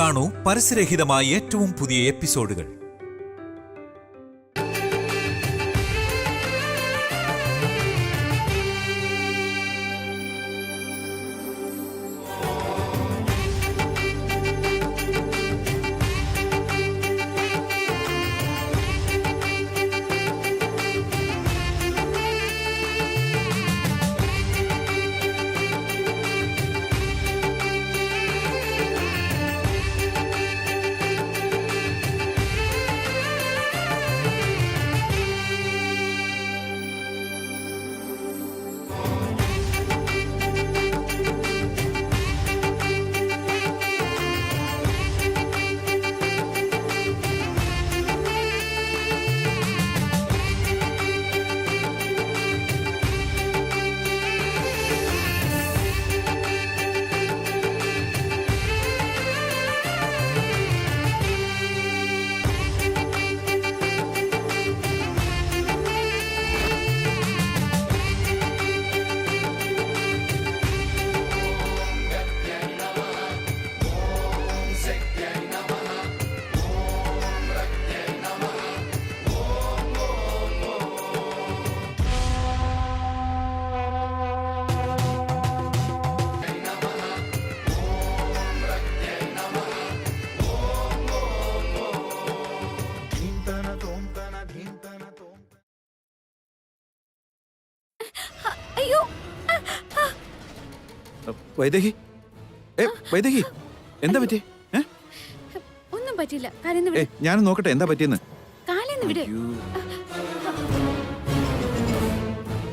കാണൂ പരസ്യരഹിതമായ ഏറ്റവും പുതിയ എപ്പിസോഡുകൾ. വൈദേഹി, വൈദേഹി, എന്താ പറ്റി? ഒന്നും പറ്റില്ല. ഞാനും നോക്കട്ടെ എന്താ പറ്റിയെന്ന്.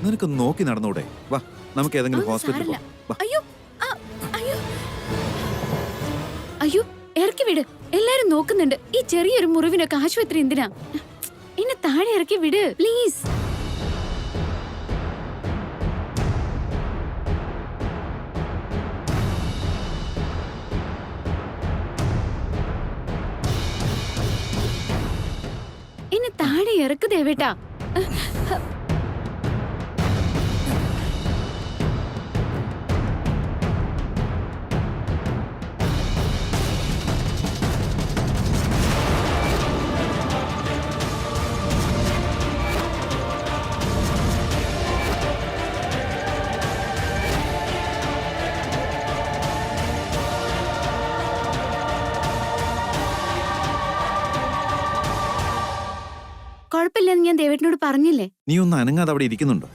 നിനക്ക് നോക്കി നടന്നൂടെ? വാ, നമുക്ക് ഏതെങ്കിലും ഹോസ്പിറ്റലിൽ പോകാം. അയ്യോ, ഇറക്കി വിട്. എല്ലാരും നോക്കുന്നുണ്ട്. ഈ ചെറിയൊരു മുറിവിനൊക്കെ ആശുപത്രി എന്തിനാ? എന്നെ താഴെ ഇറക്കി വിട് പ്ലീസ്. എന്നെ താഴെ ഇറക്ക് ദേവേട്ടാ. കുഴപ്പമില്ലെന്ന് ഞാൻ ദേവേട്ടനോട് പറഞ്ഞില്ലേ? നീ ഒന്ന് അനങ്ങാതെ അവിടെ ഇരിക്കുന്നുണ്ടോ?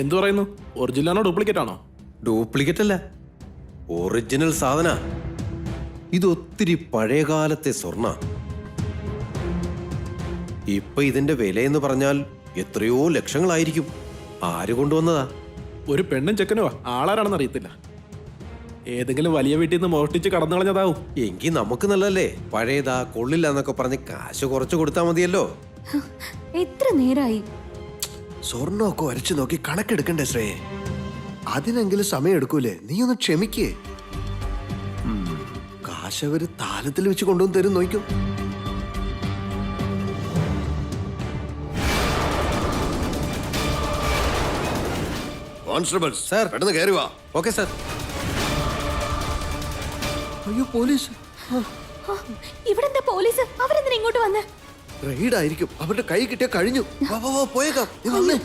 എന്തു പറയുന്നു? ഒറിജിനൽ ആണോ ഡ്യൂപ്ലിക്കേറ്റ് ആണോ? ഡ്യൂപ്ലിക്കേറ്റ് അല്ല, ഒറിജിനൽ സാധന. ഇത് ഒത്തിരി പഴയകാലത്തെ സ്വർണ്ണ. ഇപ്പൊ ഇതിന്റെ വിലയെന്ന് പറഞ്ഞാൽ എത്രയോ ലക്ഷങ്ങളായിരിക്കും. ആര് കൊണ്ടുവന്നതാ? ഒരു പെണ്ണും ചെക്കനോ ആളാരാണെന്ന് അറിയത്തില്ല. ഏതെങ്കിലും വലിയ വീട്ടിൽ നിന്ന് മോഷ്ടിച്ച് കടന്നു കളഞ്ഞതാവും. എങ്കിൽ നമുക്ക് നല്ലല്ലേ, പഴയതാ കൊള്ളില്ല എന്നൊക്കെ പറഞ്ഞ് കാശ് കുറച്ച് കൊടുത്താൽ മതിയല്ലോ. എത്ര നേരായി സ്വർണ്ണമൊക്കെ വരച്ചു നോക്കി കണക്കെടുക്കണ്ടേ ശ്രേയെ? അതിനെങ്കിലും സമയം എടുക്കൂലേ? നീ ഒന്ന് ക്ഷമിക്കേ. കാശവര് താലത്തിൽ വെച്ച് കൊണ്ടുവന്ന് തരും, നോക്കും. കോൺസ്റ്റബിൾ സാർ, പെട്ടെന്ന് കയറി വാ. Okay sir. അയ്യോ, പോലീസ്! ഇവിടെന്താ പോലീസ്? അവരെന്തിനാ ഇങ്ങോട്ട് വന്ന്? റെയ്ഡ് ആയിരിക്കും. അവരുടെ കൈ കിട്ടിയാ കഴിഞ്ഞു. പോയേക്കാം. നീ വന്നേ.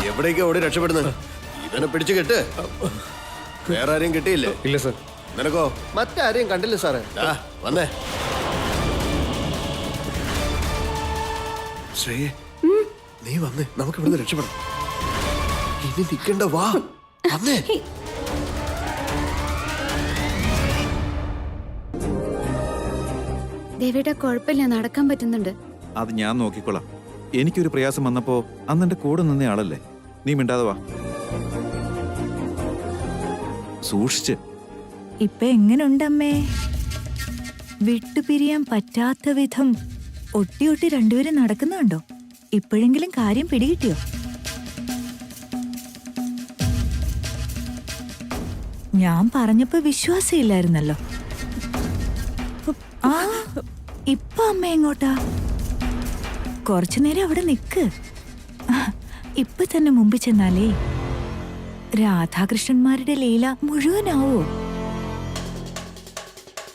എവിടേക്കാ ഓടി രക്ഷപ്പെടുന്നത്? ഇവനെ പിടിച്ചു കെട്ട്. വേറെ ആരെയും കിട്ടിയില്ലേ? ഇല്ല സാർ. നിനക്കോ? മറ്റാരെയും കണ്ടില്ല സാറേ. വന്നേ. ശ്രേയെ, നീ വന്നേ, നമുക്ക് ഇവിടുന്ന് രക്ഷപ്പെടാം. ഇനി നിൽക്കണ്ട, വാ. വന്നേ. ദേവേട്ട കുഴപ്പമില്ല, നടക്കാൻ പറ്റുന്നുണ്ട്. അത് ഞാൻ നോക്കിക്കോളാം. എനിക്കൊരു പ്രയാസം വന്നപ്പോ അന്ന് എന്റെ കൂടെ നിന്ന ആളല്ലേ. നീ മിണ്ടാതെ വാ. സൂക്ഷിച്ച്. ഇപ്പൊ എങ്ങനുണ്ടമ്മേ? വിട്ടുപിരിയാൻ പറ്റാത്ത വിധം ഒട്ടി ഒട്ടി രണ്ടുപേരും നടക്കുന്നുണ്ടോ? ഇപ്പോഴെങ്കിലും കാര്യം പിടികിട്ടിയോ? ഞാൻ പറഞ്ഞപ്പോ വിശ്വാസമില്ലായിരുന്നല്ലോ. ആ ഇപ്പൊ അമ്മ എങ്ങോട്ടാ? കുറച്ചു നേരം അവിടെ നിക്ക്. ഇപ്പൊ തന്നെ മുമ്പിൽ ചെന്നാലേ രാധാകൃഷ്ണന്മാരുടെ ലീല മുഴുവനാവോ?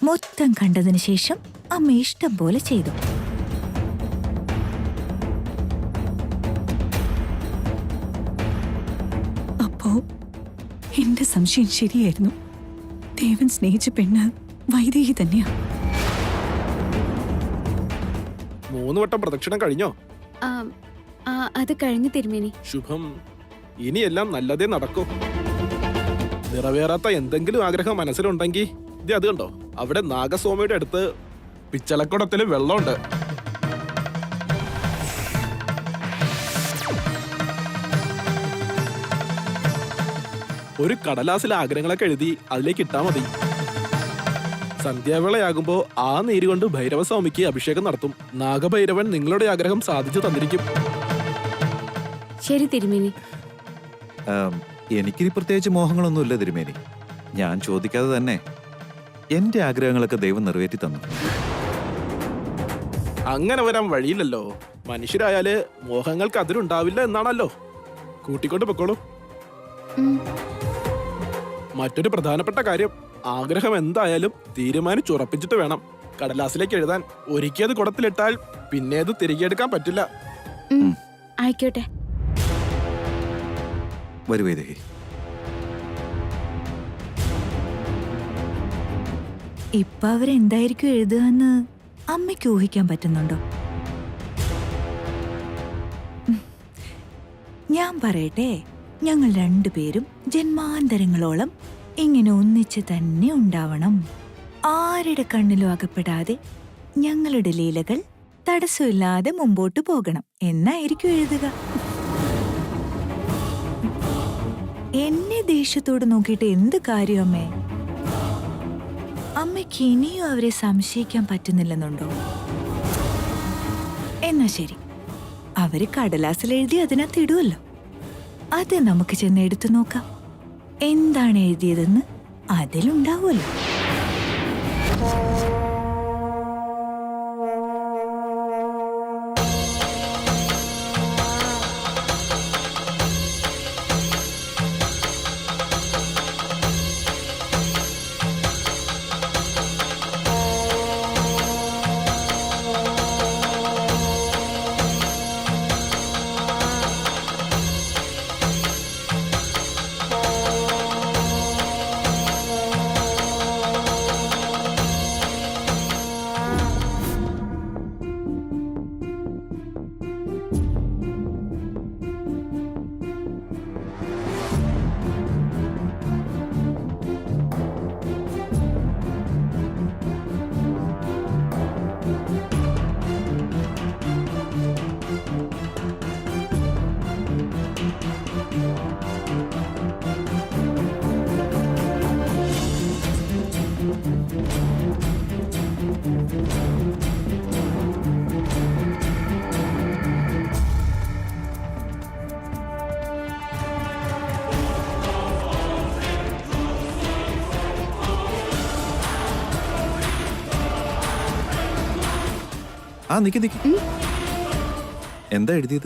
മൊത്തം കണ്ടതിന് ശേഷം അമ്മ ഇഷ്ടം പോലെ ചെയ്തു. അപ്പോ എന്റെ സംശയം ശരിയായിരുന്നു. ദേവൻ സ്നേഹിച്ച പെണ്ണ് വൈദേഹി തന്നെയാ. 3 വട്ടം പ്രദക്ഷിണം കഴിഞ്ഞോ? ആ, ആ, അത് കഴിഞ്ഞു തിരുമേനി. ശുഭം. ഇനിയെല്ലാം നല്ലതേ നടക്കൂ. നിറവേറാത്ത എന്തെങ്കിലും ആഗ്രഹം മനസ്സിലുണ്ടെങ്കിൽ ഇത് അത് കണ്ടോ, അവിടെ നാഗസ്വാമിയുടെ അടുത്ത് പിച്ചളക്കുടത്തില് വെള്ളമുണ്ട്. ഒരു കടലാസിലെ ആഗ്രഹങ്ങളൊക്കെ എഴുതി അതിലേക്ക് ഇട്ടാ മതി. സന്ധ്യാവേളയാകുമ്പോ ആ നീര് കൊണ്ട് ഭൈരവസ്വാമിക്ക് അഭിഷേകം നടത്തും. നാഗഭൈരവൻ നിങ്ങളുടെ ആഗ്രഹം സാധിച്ചു തന്നിരിക്കും. ശരി തിരുമേനി. എനിക്കിനി പ്രത്യേകിച്ച് മോഹങ്ങളൊന്നുമില്ല തിരുമേനി. ഞാൻ ചോദിക്കാതെ തന്നെ എന്റെ ആഗ്രഹങ്ങളൊക്കെ ദൈവം നിറവേറ്റി തന്നു. അങ്ങനെ വരാൻ വഴിയില്ലല്ലോ. മനുഷ്യരായാല് മോഹങ്ങൾക്ക് അതിരുണ്ടാവില്ല എന്നാണല്ലോ. കൂട്ടിക്കൊണ്ട് പൊക്കോളൂ. ഉം. മറ്റൊരു പ്രധാനപ്പെട്ട കാര്യം, ആഗ്രഹം എന്തായാലും തീരുമാനിച്ചുറപ്പിച്ചിട്ട് വേണം കടലാസിലേക്ക് എഴുതാൻ. ഒരിക്കത് കുടത്തിലിട്ടാൽ പിന്നെ അത് തിരികെ എടുക്കാൻ പറ്റില്ല. ആയിക്കോട്ടെ. വരൂ വൈദേഹി. ഇപ്പൊ അവരെന്തായിരിക്കും എഴുതുകയെന്ന് അമ്മയ്ക്ക് ഊഹിക്കാൻ പറ്റുന്നുണ്ടോ? ഞാൻ പറയട്ടെ, ഞങ്ങൾ രണ്ടുപേരും ജന്മാന്തരങ്ങളോളം ഇങ്ങനെ ഒന്നിച്ച് തന്നെ ഉണ്ടാവണം. ആരുടെ കണ്ണിലും അകപ്പെടാതെ ഞങ്ങളുടെ ലീലകൾ തടസ്സമില്ലാതെ മുമ്പോട്ട് പോകണം എന്നായിരിക്കും എഴുതുക. എന്നെ ദേഷ്യത്തോട് നോക്കിയിട്ട് എന്ത് കാര്യം അമ്മേ? അമ്മയ്ക്ക് ഇനിയും അവരെ സംശയിക്കാൻ പറ്റുന്നില്ലെന്നുണ്ടോ? എന്നാ ശരി, അവര് കടലാസിൽ എഴുതി അതിനകത്ത് ഇടുമല്ലോ. അത് നമുക്ക് ചെന്ന് എടുത്തു നോക്കാം. എന്താണ് എഴുതിയതെന്ന് അതിലുണ്ടാവുമല്ലോ. ആ നിക്ക് നിക്ക്. എന്താ എഴുതിയത്?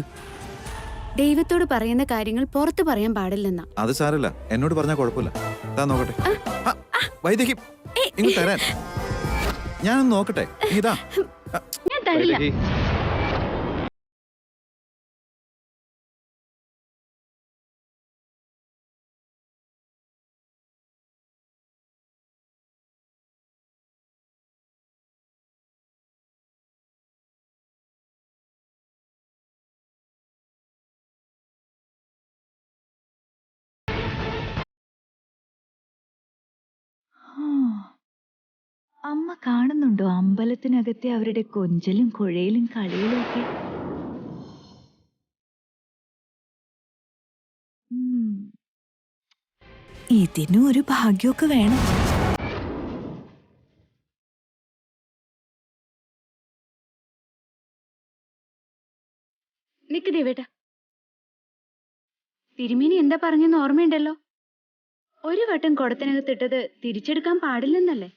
ദൈവത്തോട് പറയുന്ന കാര്യങ്ങൾ പുറത്തു പറയാൻ പാടില്ലെന്നാ. അത് സാരല്ല, എന്നോട് പറഞ്ഞാൽ കുഴപ്പമില്ല. താ നോക്കട്ടെ. വൈദേഹി ഇങ്ങ് തരാൻ. ഞാനൊന്ന് നോക്കട്ടെ. ഇതാ ഞാൻ തരില്ല. അമ്മ കാണുന്നുണ്ടോ അമ്പലത്തിനകത്തെ അവരുടെ കൊഞ്ചലും കുഴയിലും കളിയിലും ഒക്കെ? ഇതിനും ഒരു ഭാഗ്യമൊക്കെ വേണം. നിക്ക് ദേവേട്ട, തിരുമേനി എന്താ പറഞ്ഞെന്ന് ഓർമ്മയുണ്ടല്ലോ? ഒരു വട്ടം കുടത്തിനകത്തിട്ടത് തിരിച്ചെടുക്കാൻ പാടില്ലെന്നല്ലേ?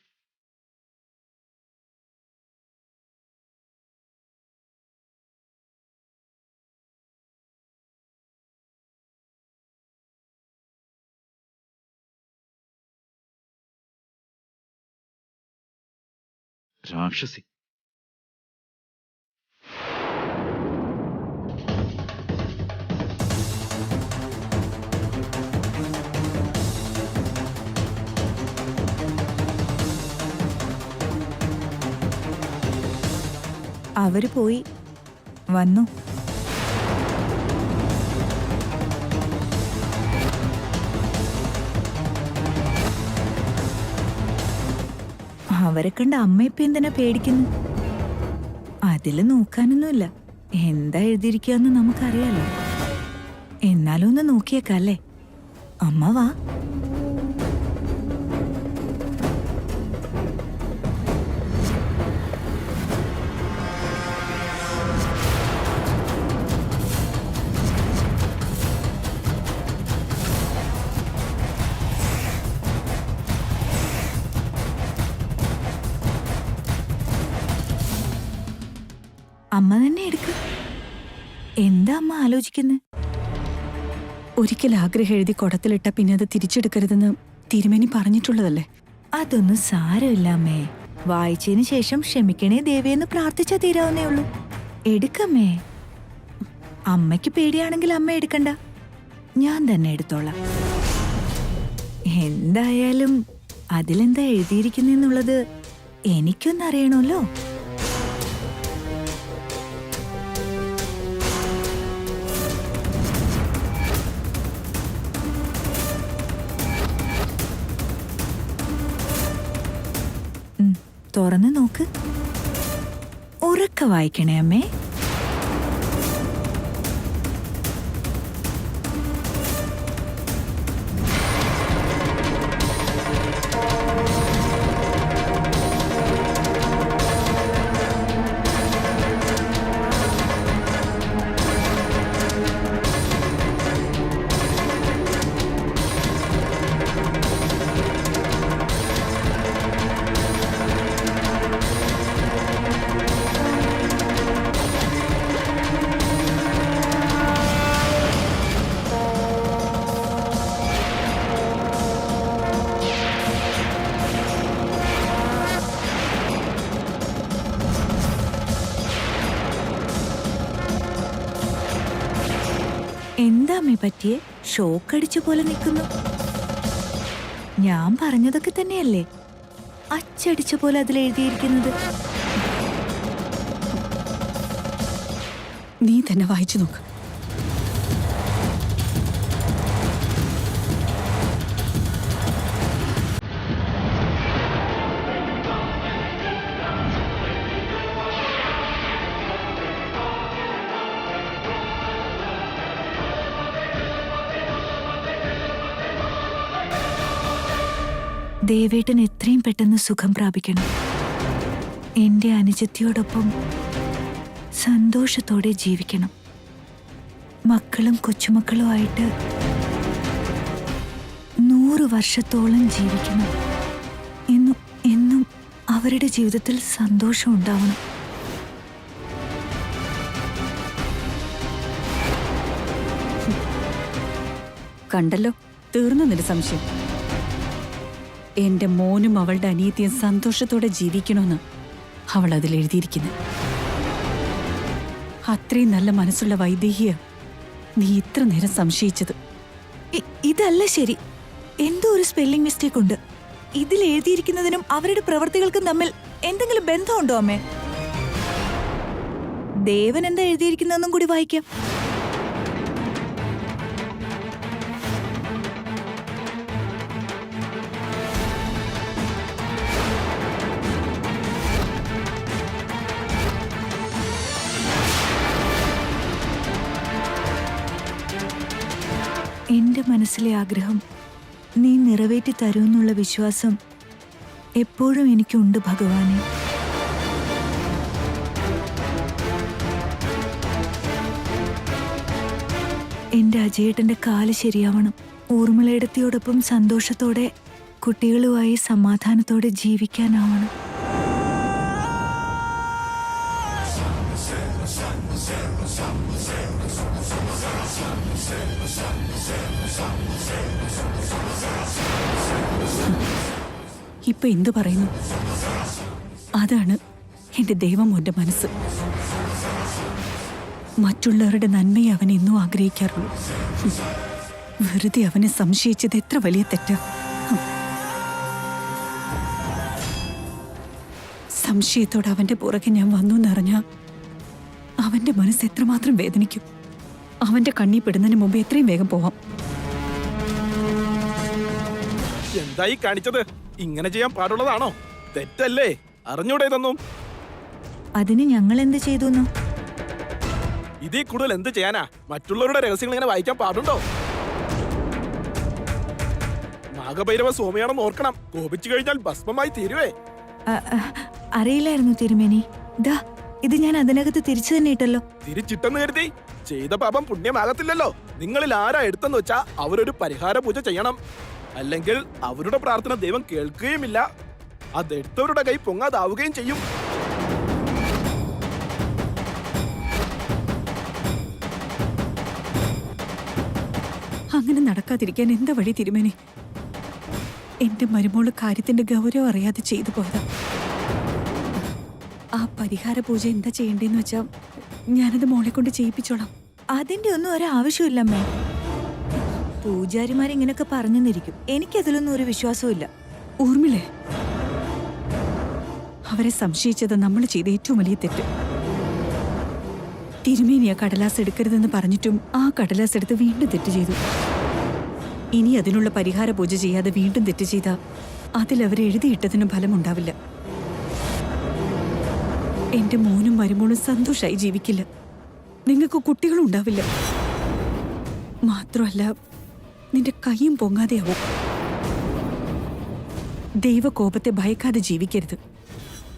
രാക്ഷസി. അവര് പോയി വന്നു. അവരെ കണ്ട് അമ്മ ഇപ്പൊ എന്തിനാ പേടിക്കുന്നു? അതില് നോക്കാനൊന്നുമില്ല. എന്താ എഴുതിയിരിക്കാന്ന് നമുക്കറിയാലോ. എന്നാലും ഒന്ന് നോക്കിയേക്കല്ലേ. അമ്മ വാ. അമ്മ തന്നെ എടുക്ക. എന്താ അമ്മ ആലോചിക്കുന്നത്? ഒരിക്കൽ ആഗ്രഹം എഴുതി കുടത്തിലിട്ട പിന്നെ അത് തിരിച്ചെടുക്കരുതെന്ന് തിരുമേനി പറഞ്ഞിട്ടുള്ളതല്ലേ? അതൊന്നും സാരമില്ല അമ്മേ. വായിച്ചതിന് ശേഷം ക്ഷമിക്കണേ ദേവിയെന്ന് പ്രാർത്ഥിച്ചാ തീരാവുന്നേ ഉള്ളൂ. എടുക്കമ്മേ. അമ്മയ്ക്ക് പേടിയാണെങ്കിൽ അമ്മ എടുക്കണ്ട, ഞാൻ തന്നെ എടുത്തോളാം. എന്തായാലും അതിലെന്താ എഴുതിയിരിക്കുന്നെന്നുള്ളത് എനിക്കൊന്നറിയണമല്ലോ. തുറന്നു നോക്ക്. ഉറക്കെ വായിക്കണേ അമ്മേ. എന്താ അമ്മേ പറ്റിയേ? ഷോക്കടിച്ച പോലെ നിൽക്കുന്നു. ഞാൻ പറഞ്ഞതൊക്കെ തന്നെയല്ലേ അച്ചടിച്ച പോലെ അതിൽ എഴുതിയിരിക്കുന്നത്. നീ തന്നെ വായിച്ചു നോക്ക്. ദേവേട്ടൻ എത്രയും പെട്ടെന്ന് സുഖം പ്രാപിക്കണം. എന്റെ അനുജത്തിയോടൊപ്പം സന്തോഷത്തോടെ ജീവിക്കണം. മക്കളും കൊച്ചുമക്കളുമായിട്ട് 100 വർഷത്തോളം ജീവിക്കണം. എന്നും അവരുടെ ജീവിതത്തിൽ സന്തോഷം ഉണ്ടാവണം. കണ്ടല്ലോ, തീർന്നു നിന്റെ സംശയം. എന്റെ മോനും അവളുടെ അനിയത്തിയും സന്തോഷത്തോടെ ജീവിക്കണമെന്ന് അവൾ അതിൽ എഴുതിയിരിക്കുന്നു. അത്രയും നല്ല മനസ്സുള്ള വൈദേഹിയ നീ ഇത്ര നേരം സംശയിച്ചത്. ഇതല്ല ശരി. എന്തോ ഒരു സ്പെല്ലിംഗ് മിസ്റ്റേക്ക് ഉണ്ട്. ഇതിൽ എഴുതിയിരിക്കുന്നതിനും അവരുടെ പ്രവർത്തികൾക്കും തമ്മിൽ എന്തെങ്കിലും ബന്ധമുണ്ടോ അമ്മേ? ദേവൻ എന്താ എഴുതിയിരിക്കുന്നതെന്നും കൂടി വായിക്കാം. എന്റെ മനസ്സിലെ ആഗ്രഹം നീ നിറവേറ്റി തരുമെന്നുള്ള വിശ്വാസം എപ്പോഴും എനിക്കുണ്ട് ഭഗവാനെ. എന്റെ അജയേട്ടന്റെ കാല് ശരിയാവണം. ഊർമിളയിടത്തിയോടൊപ്പം സന്തോഷത്തോടെ കുട്ടികളുമായി സമാധാനത്തോടെ ജീവിക്കാനാവണം. ഇപ്പൊ എന്തു പറയുന്നു? അതാണ് എന്റെ ദൈവമോന്റെ മനസ്സ്. മറ്റുള്ളവരുടെ നന്മയെ അവൻ എന്നും ആഗ്രഹിക്കാറുള്ളൂ. വെറുതെ അവനെ സംശയിച്ചത് എത്ര വലിയ തെറ്റാ. സംശയത്തോടെ അവന്റെ പുറകെ ഞാൻ വന്നു എന്നറിഞ്ഞ അവന്റെ മനസ്സ് എത്രമാത്രം വേദനിക്കും. അവന്റെ കണ്ണി പെടുന്നതിന് മുമ്പ് എത്രയും വേഗം പോവാം. എന്തായി കാണിച്ചത്? ഇങ്ങനെ ചെയ്യാൻ പാടുള്ളതാണോ? തെറ്റല്ലേ? അറിഞ്ഞൂടെ ഇതൊന്നും? അതിന് ഞങ്ങൾ എന്ത് ചെയ്തു? ഇതിൽ കൂടുതൽ എന്ത് ചെയ്യാനാ? മറ്റുള്ളവരുടെ രഹസ്യങ്ങൾ ഇങ്ങനെ വായിക്കാൻ പാടുണ്ടോ? നാഗഭൈരവ സ്വാമിയാണെന്ന് ഓർക്കണം. കോപിച്ചു കഴിഞ്ഞാൽ ഭസ്മമായി തീരുവേ. അറിയില്ലായിരുന്നു തിരുമേനി. ദാ ഇത് ഞാൻ അതിനകത്ത് തിരിച്ചു തന്നെ ഇട്ടല്ലോ. തിരിച്ചിട്ടെന്ന് കരുതി ചെയ്ത പാപം പുണ്യമാകത്തില്ലല്ലോ. നിങ്ങളിൽ ആരാ എടുത്തെന്ന് വെച്ചാ അവരൊരു പരിഹാര പൂജ ചെയ്യണം. അല്ലെങ്കിൽ അവരുടെ പ്രാർത്ഥന ദൈവം കേൾക്കുകയുമില്ല. അതെടുത്തവരുടെ കൈ പൊങ്ങാതാവുകയും ചെയ്യും. അങ്ങനെ നടക്കാതിരിക്കാൻ എന്താ വഴി തിരുമേനി? എന്റെ മരുമോള് കാര്യത്തിന്റെ ഗൗരവം അറിയാതെ ചെയ്തു പോയതാ. ആ പരിഹാര പൂജ എന്താ ചെയ്യേണ്ടെന്ന് വെച്ചാ ഞാനത് മോളെ കൊണ്ട് ചെയ്യിപ്പിച്ചോളാം. അതിന്റെ ഒന്നും ഒരാവശ്യമില്ലമ്മേ. പൂജാരിമാരിങ്ങനൊക്കെ പറഞ്ഞെന്നിരിക്കും. എനിക്കതിലൊന്നും ഒരു വിശ്വാസവും. ഊർമിളേ, അവരെ സംശയിച്ചത് നമ്മൾ ചെയ്ത ഏറ്റവും വലിയ തെറ്റ്. തിരുമേനി ആ കടലാസ് എടുക്കരുതെന്ന് പറഞ്ഞിട്ടും ആ കടലാസ് എടുത്ത് വീണ്ടും തെറ്റ് ചെയ്തു. ഇനി അതിനുള്ള പരിഹാര പൂജ ചെയ്യാതെ വീണ്ടും തെറ്റ് ചെയ്താൽ അതിലവരെ എഴുതിയിട്ടതിന് ഫലമുണ്ടാവില്ല. എന്റെ മോനും മരുമോളും സന്തോഷമായി ജീവിക്കില്ല. നിങ്ങൾക്ക് കുട്ടികളും ഉണ്ടാവില്ല. മാത്രമല്ല നിന്റെ കൈയും പൊങ്ങാതെയാവും. ദൈവകോപത്തെ ഭയക്കാതെ ജീവിക്കരുത്.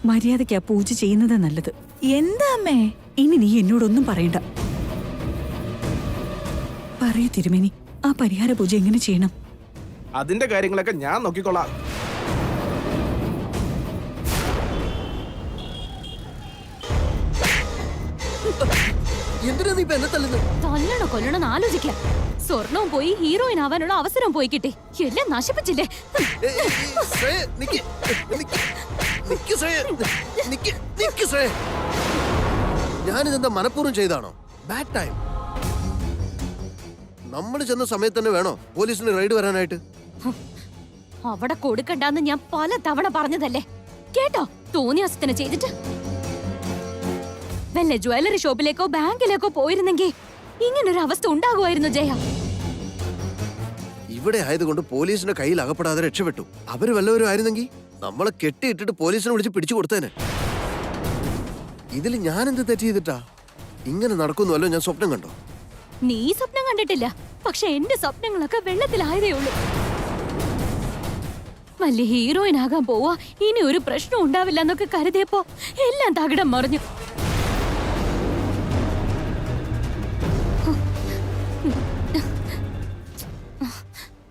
മര്യാദയ്ക്ക് ആ പൂജ ചെയ്യുന്നത് നല്ലത്. എന്താ അമ്മേ? ഇനി നീ എന്നോടൊന്നും പറയണ്ട. പറയൂ തിരുമേനി, ആ പരിഹാര പൂജ എങ്ങനെ ചെയ്യണം? അതിന്റെ കാര്യങ്ങളൊക്കെ ഞാൻ നോക്കിക്കൊള്ളാം. എന്തിനാ നീ ഇപ്പൊ എന്നെ തല്ലുന്നത്? തല്ലണോ കൊല്ലണോ ആലോചിക്കാം. സ്വർണവും പോയി, ഹീറോയിൻ ആവാനുള്ള അവസരം പോയി കിട്ടി. എല്ലാം നശിപ്പിച്ചില്ലേ? ശ്രേയ, നിക്ക്. നിക്ക് ശ്രേയ. നിക്ക് ശ്രേയ. ഞാനിതെന്താ മനഃപൂർവ്വം ചെയ്താണോ? Bad time. നമ്മൾ ചെന്ന സമയത്ത് തന്നെ വേണോ പോലീസിന് റൈഡ് വരാനായിട്ട്? അവിടെ കൊടുക്കണ്ടെന്ന് ഞാൻ പല തവണ പറഞ്ഞതല്ലേ? കേട്ടോ? തോന്നിയാസത്തിന് ചെയ്തിട്ട് വല്ല ജ്വല്ലറി ഷോപ്പിലേക്കോ ബാങ്കിലേക്കോ പോയിരുന്നെങ്കിൽ ഇങ്ങനൊരു അവസ്ഥ ഉണ്ടാകുമായിരുന്നു ജയ. ഇവിടെ ആയതുകൊണ്ട് പോലീസിന്റെ കയ്യിൽ അകപ്പെടാതെ രക്ഷപ്പെട്ടു. അവര് വല്ലവരും ആയിരുന്നെങ്കിൽ നമ്മളെ കെട്ടിയിട്ടിട്ട് പോലീസിനെ വിളിച്ച് പിടിച്ചു കൊടുത്തേനെ. ഇതിൽ ഞാൻ എന്ത് തെറ്റ് ചെയ്തിട്ടാ ഇങ്ങനെ നടക്കുന്നുവല്ലോ? ഞാൻ സ്വപ്നം കണ്ടോ? നീ സ്വപ്നം കണ്ടിട്ടില്ല. പക്ഷെ എന്റെ സ്വപ്നങ്ങളൊക്കെ വെള്ളത്തിലായതേ ഉള്ളൂ. വലിയ ഹീറോയിൻ ആകാൻ പോവാ, ഇനി ഒരു പ്രശ്നം ഉണ്ടാവില്ല എന്നൊക്കെ കരുതിയപ്പോ എല്ലാം തകിടം മറിഞ്ഞു.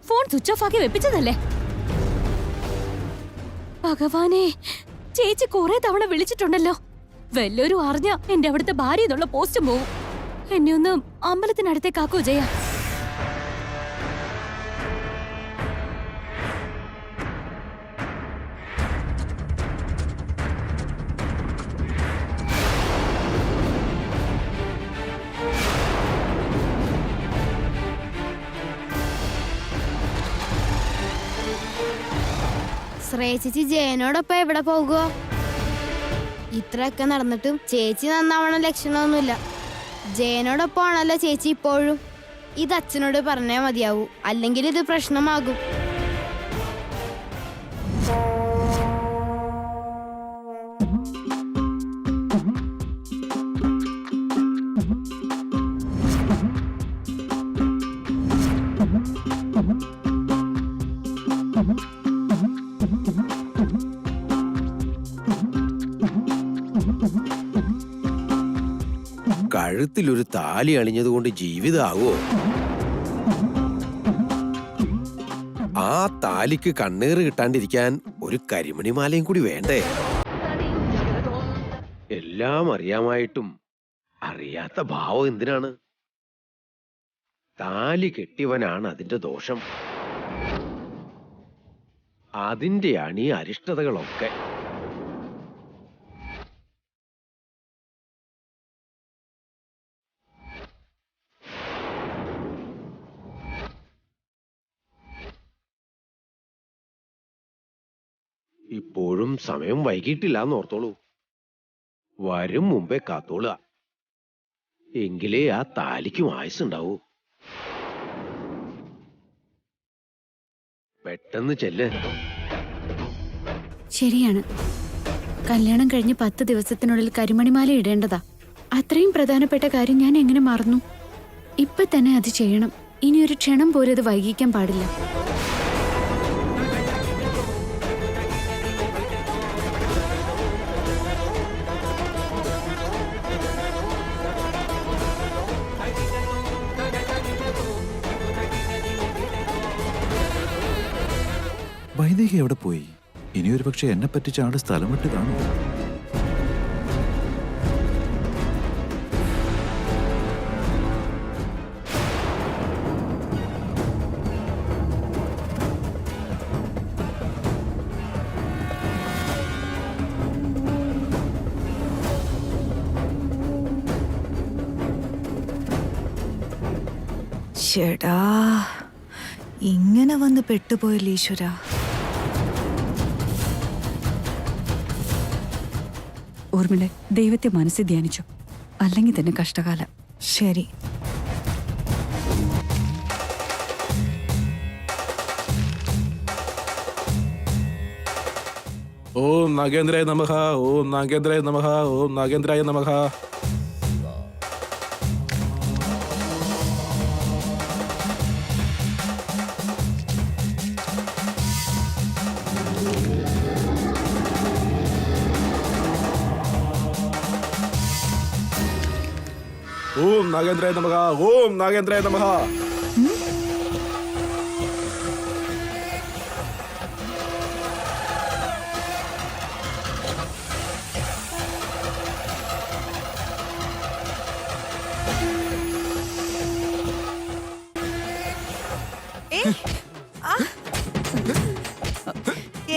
ഫോൺ സ്വിച്ച് ഓഫ് ആക്കി വെപ്പിച്ചതല്ലേ? ഭഗവാനെ, ചേച്ചി കുറെ തവണ വിളിച്ചിട്ടുണ്ടല്ലോ. വല്ലൊരു അറിഞ്ഞ എന്റെ അവിടുത്തെ ഭാര്യ എന്നുള്ള പോസ്റ്റും പോവും. എന്നെ ഒന്ന് അമ്പലത്തിനടുത്തേക്കാക്കോ ജയ. ശ്രേയ ചേച്ചി ജയനോടൊപ്പം എവിടെ പോകുക? ഇത്രയൊക്കെ നടന്നിട്ടും ചേച്ചി നന്നാവണ ലക്ഷണമൊന്നുമില്ല. ജയനോടൊപ്പം ആണല്ലോ ചേച്ചി ഇപ്പോഴും. ഇത് അച്ഛനോട് പറഞ്ഞേ മതിയാവൂ, അല്ലെങ്കിൽ ഇത് പ്രശ്നമാകും. കഴുത്തിലൊരു താലി അണിഞ്ഞതുകൊണ്ട് ജീവിതമാവോ? ആ താലിക്ക് കണ്ണീർ കിട്ടാണ്ടിരിക്കാൻ ഒരു കരിമണിമാലയും കൂടി വേണ്ടേ? എല്ലാം അറിയാമായിട്ടും അറിയാത്ത ഭാവം എന്തിനാണ്? താലി കെട്ടിയവനാണ് അതിന്റെ ദോഷം. അതിന്റെയാണ് ഈ അരിഷ്ടതകളൊക്കെ. ഇപ്പോഴും സമയം വൈകിട്ടില്ല എന്നോർത്തോളൂ. വരും മുമ്പേ കാത്തോളുക. എങ്കിലേ ആ താലിക്കും ആയുസുണ്ടാവൂ. പെട്ടെന്ന് ചെല്ല്. ശരിയാണ്. കല്യാണം കഴിഞ്ഞ് 10 ദിവസത്തിനുള്ളിൽ കരിമണിമാല ഇടേണ്ടതാ. അത്രയും പ്രധാനപ്പെട്ട കാര്യം ഞാൻ എങ്ങനെ മറന്നു? ഇപ്പൊ തന്നെ അത് ചെയ്യണം. ഇനി ഒരു ക്ഷണം പോലും അത് വൈകിക്കാൻ പാടില്ല. വൈദേഹി എവിടെ പോയി? ഇനിയൊരു പക്ഷെ എന്നെ പറ്റിച്ച ആള് സ്ഥലം വിട്ട് കാണുമോ? ചേടാ, ഇങ്ങനെ വന്ന് പെട്ടുപോയല്ലേ ഈശ്വര. ഊർമിളെ, ദൈവത്തെ മനസ്സിൽ ധ്യാനിച്ചു. അല്ലെങ്കിൽ തന്നെ കഷ്ടകാലം. ശരി. ഓം നാഗേന്ദ്രായ നമഃ. ഓം നാഗേന്ദ്രായ നമഃ. ഓം നാഗേന്ദ്രായ നമഃ. ഓം നാഗേന്ദ്രായ നമഃ. ഓം നാഗേന്ദ്രായ നമഃ.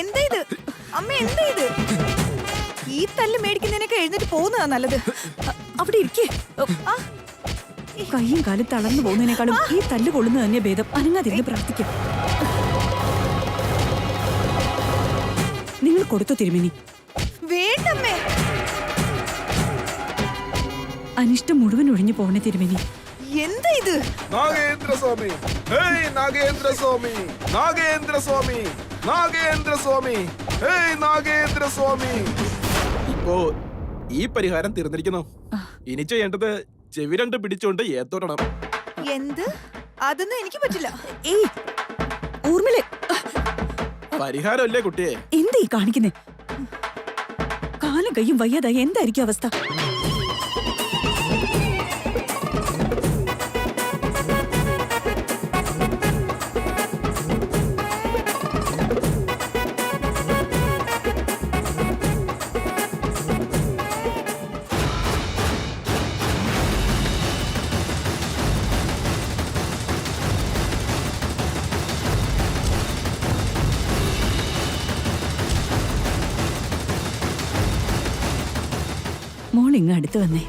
എന്താ ഇത് അമ്മ? എന്താ ഇത്? ഈ തല്ല് മേടിക്കുന്നതിനൊക്കെ എഴുന്നേറ്റ് പോകുന്നതാ നല്ലത്. അവിടെ ഇരിക്കേ. കയ്യും കാലും തളർന്നു പോകുന്നതിനേക്കാളും ഈ തല്ല് കൊള്ളുന്നത് തന്നെ ഭേദം. അനങ്ങാതിരുന്ന് പ്രാർത്ഥിക്കും. നിങ്ങൾ കൊടുത്തു തിരുമേനി. വേണ്ടമ്മേ. അനിഷ്ടം മുഴുവൻ ഒഴിഞ്ഞു പോണേ തിരുമേനി. എന്താ ഇത്? നാഗേന്ദ്രസ്വാമി, ഹേയ് നാഗേന്ദ്രസ്വാമി, നാഗേന്ദ്രസ്വാമി, നാഗേന്ദ്രസ്വാമി, ഹേയ് നാഗേന്ദ്രസ്വാമി. ഇപ്പോ ഈ പരിഹാരം തീർന്നിരിക്കുന്നു. ഇനി ചെയ്യേണ്ടത് ചെവി രണ്ട് പിടിച്ചുകൊണ്ട് ഏത്തോടണം. എന്ത്? അതൊന്നും എനിക്ക് പറ്റില്ല. ഏയ് ഊർമിളെ, പരിഹാരമല്ലേ കുട്ടിയെ? എന്താ ഈ കാണിക്കുന്നേ? കാലും കയ്യും വയ്യാതായി എന്തായിരിക്കും അവസ്ഥ? മോൾ ഇങ്ങ് അടുത്ത് വന്നേ.